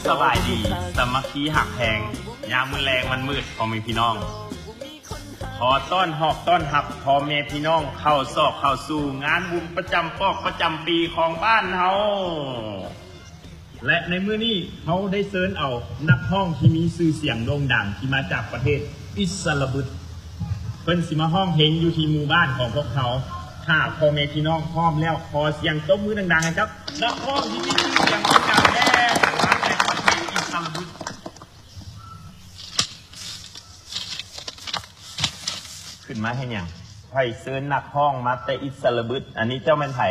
สบายดีสามัคคีหักแพงยามมือแรงมันมืดพอมีพี่น้องขอต้อนหอกต้อนหับพอเมพี่น้องเข้าซอกเข้าสู่งานบุญประจำปอกประจำปีของบ้านเฮาและในมื้อนี้เขาได้เชิญเอานักห้องที่มีชื่อเสียงโด่งดังที่มาจากประเทศอิสราเอลเพิ่นสิมาห้องเพลงอยู่ที่หมู่บ้านของพวกเขาถ้าพ่อแม่พี่น้องพร้อมแล้วขอเสียงตบมือดังๆนะครับนักห้องที่มีชื่อเสียงโด่งดังแน่มาจากประเทศอิสราเอลขึ้นมาให้ยังไผ่เชิญนักห้องมาแต่อิสราเอลอันนี้เจ้าแม่นไผ่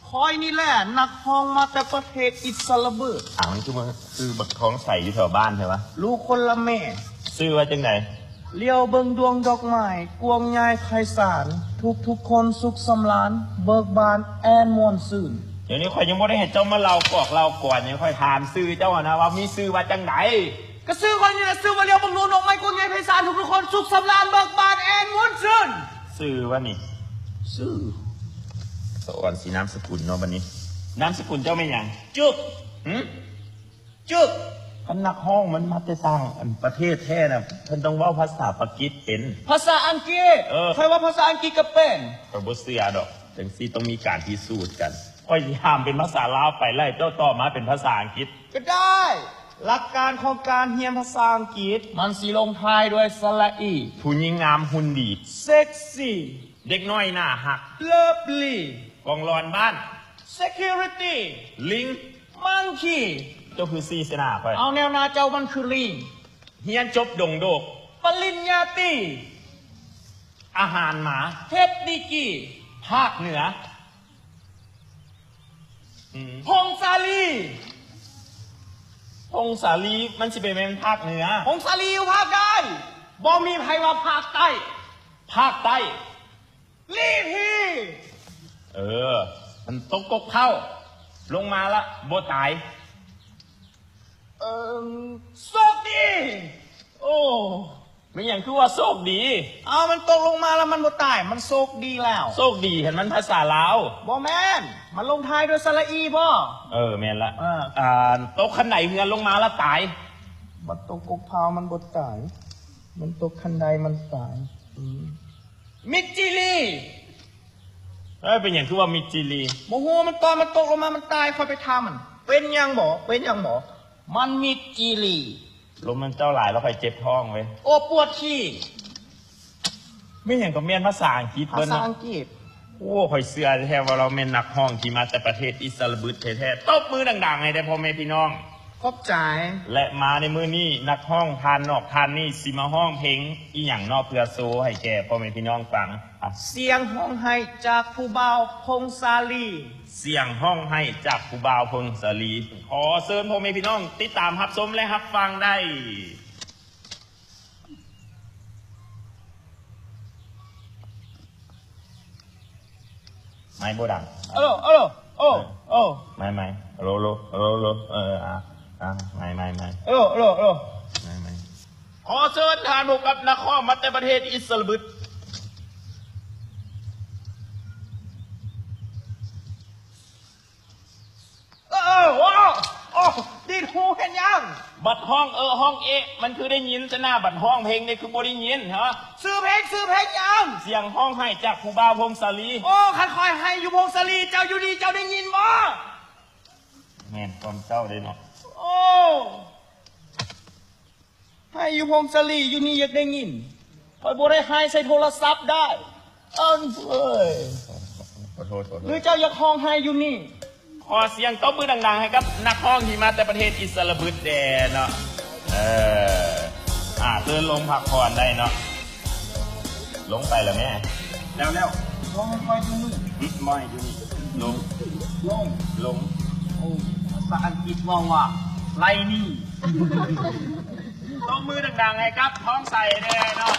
คอยนี่แหละนักห้องมาแต่ประเทศอิสราเอลมันคือบักท้องใส่อยู่แถวบ้านใช่ปะลูกคนละแม่ซื้อว่าจังไหนเลี้ยวเบิงดวงดอกไม้กวงยายไพศาลทุกคนสุขสำราญเบิกบานแอนมวนซื่นเดี๋ยวนี้ข่อยยังไม่ได้เห็นเจ้ามาเล่าก่อนยังค่อยถามซื้อเจ้านะว่ามีซื้อว่าจังไหนก็ซื้อคนนี้แหละซื้อมาเลี้ยวเบิงดวงดอกไม้กวงยายไพศาลทุกคนสุขสำราญเบิกบานแอนมวนซื่นซื้อว่านี่ซื้อสอนสีน้ำสกุลเนาะวันนี้น้ำสกุลเจ้าไม่ยังจุกจุกพนักห้องมันมาจะสร้างประเทศแท้น่ะเพิ่นต้องเว้าภาษาปากีสเป็นภาษาอังกฤษใครว่าภาษาอังกฤษก็เป็นก็บ่เชื่อดอกจังซี่ต้องมีการพิสูจน์กันค่อยห้ามเป็นภาษาลาวไปไล่เจ้าต่อมาเป็นภาษาอังกฤษก็ได้หลักการของการเรียนภาษาอังกฤษมันสิลงท้ายด้วยสระอีผู้หญิงงามหุ่นดีเซ็กซี่เด็กน้อยหน้าหักเลิฟลี่กองรอนบ้าน security ลิง monkey เจ้าคือซีเสนาไปเอาแนวนาเจ้ามันคือลิงเฮียนจบดงโดกปริญญาตรีอาหารหมาเทพนิกีภาคเหนือพงศาลีมันสิเป็นภาคเหนือพงศาลีอยู่ภาคใต้บ่มีใครว่าภาคใต้ลีพีมันตกกเข้าลงมาละโบตายโชคดีโอ้ไม่อย่างคือว่าโชคดีมันตกลงมาแล้วมันโบตายมันโชคดีแล้วโชคดีเห็นมันภาษาลาวบ่แม่นมันลงท้ายด้วยสระอีพ่อแม่นละตกขันไหนเฮือนลงมาแล้วตายบัดตกกกพาวมันโบตายมันตกขันใดมันตายมิจิลีเป็นอย่างคือว่ามิจิลีโมโหมันตอนมันตกลงมามันตายคอยไปทำมันเป็นยังบ่มันมิจิลีลมมันเจ้าหลายแล้วคอยเจ็บท้องไว้โอ้ปวดขี้ไม่เห็นก็เมียนภาษาอังกฤษภาษาอังกฤษโอ้คอยเสือแท้ว่าเราเมียนนักห้องที่มาจากประเทศอิสราเอลแท้ๆตบมือดังๆให้ได้พ่อแม่พี่น้องขอบใจและมาในมือนี้นักห้องทานนอกทานนี่สิมาห้องเพลงอีหยังนอกเพื่อโซให้แก่พ่อแม่พี่น้องฟังเสียงห้องให้จากผู้บ่าวพงศาลีเสียงห้องให้จากผู้บ่าวพงศาลีขอเชิญพ่อแม่พี่น้องติดตามรับชมและรับฟังได้ไม่โบดังโอ้ไม่โลไม่ขอเชิญทานบุกกับนครมาแต่ประเทศอิสราเอลดีดหูเห็นยังบัดห้องห้องมันคือได้ยินจะหน้าบัดห้องเพลงนี่คือบ่ได้ยินฮะซื้อเพลงยังเสียงห้องให้จากผู้บ่าวพงศาลีคันคอยให้อยู่พงศาลีเจ้าอยู่ดีเจ้าได้ยินบ่แม่นความเจ้าได้เนาะให้อยู่พงศาลีอยู่นี่อยากได้ยินคอยบ่ได้ให้ใส่โทรศัพท์ได้ขอโทษหรือเจ้าอยากห้องให้อยู่นี่ขอเสียงตบมือดังๆให้กับนักห้องที่มาแต่ประเทศอิสราเอลแดนเนาะเดินลงพักผ่อนได้เนาะลงไปแล้วแม่แล้วลงไปดูนี่ไม่ดูนี่ลงภาษาอังกฤษว่าไรนี่ตบมือดังๆให้ครับท้องใส่แน่เนาะ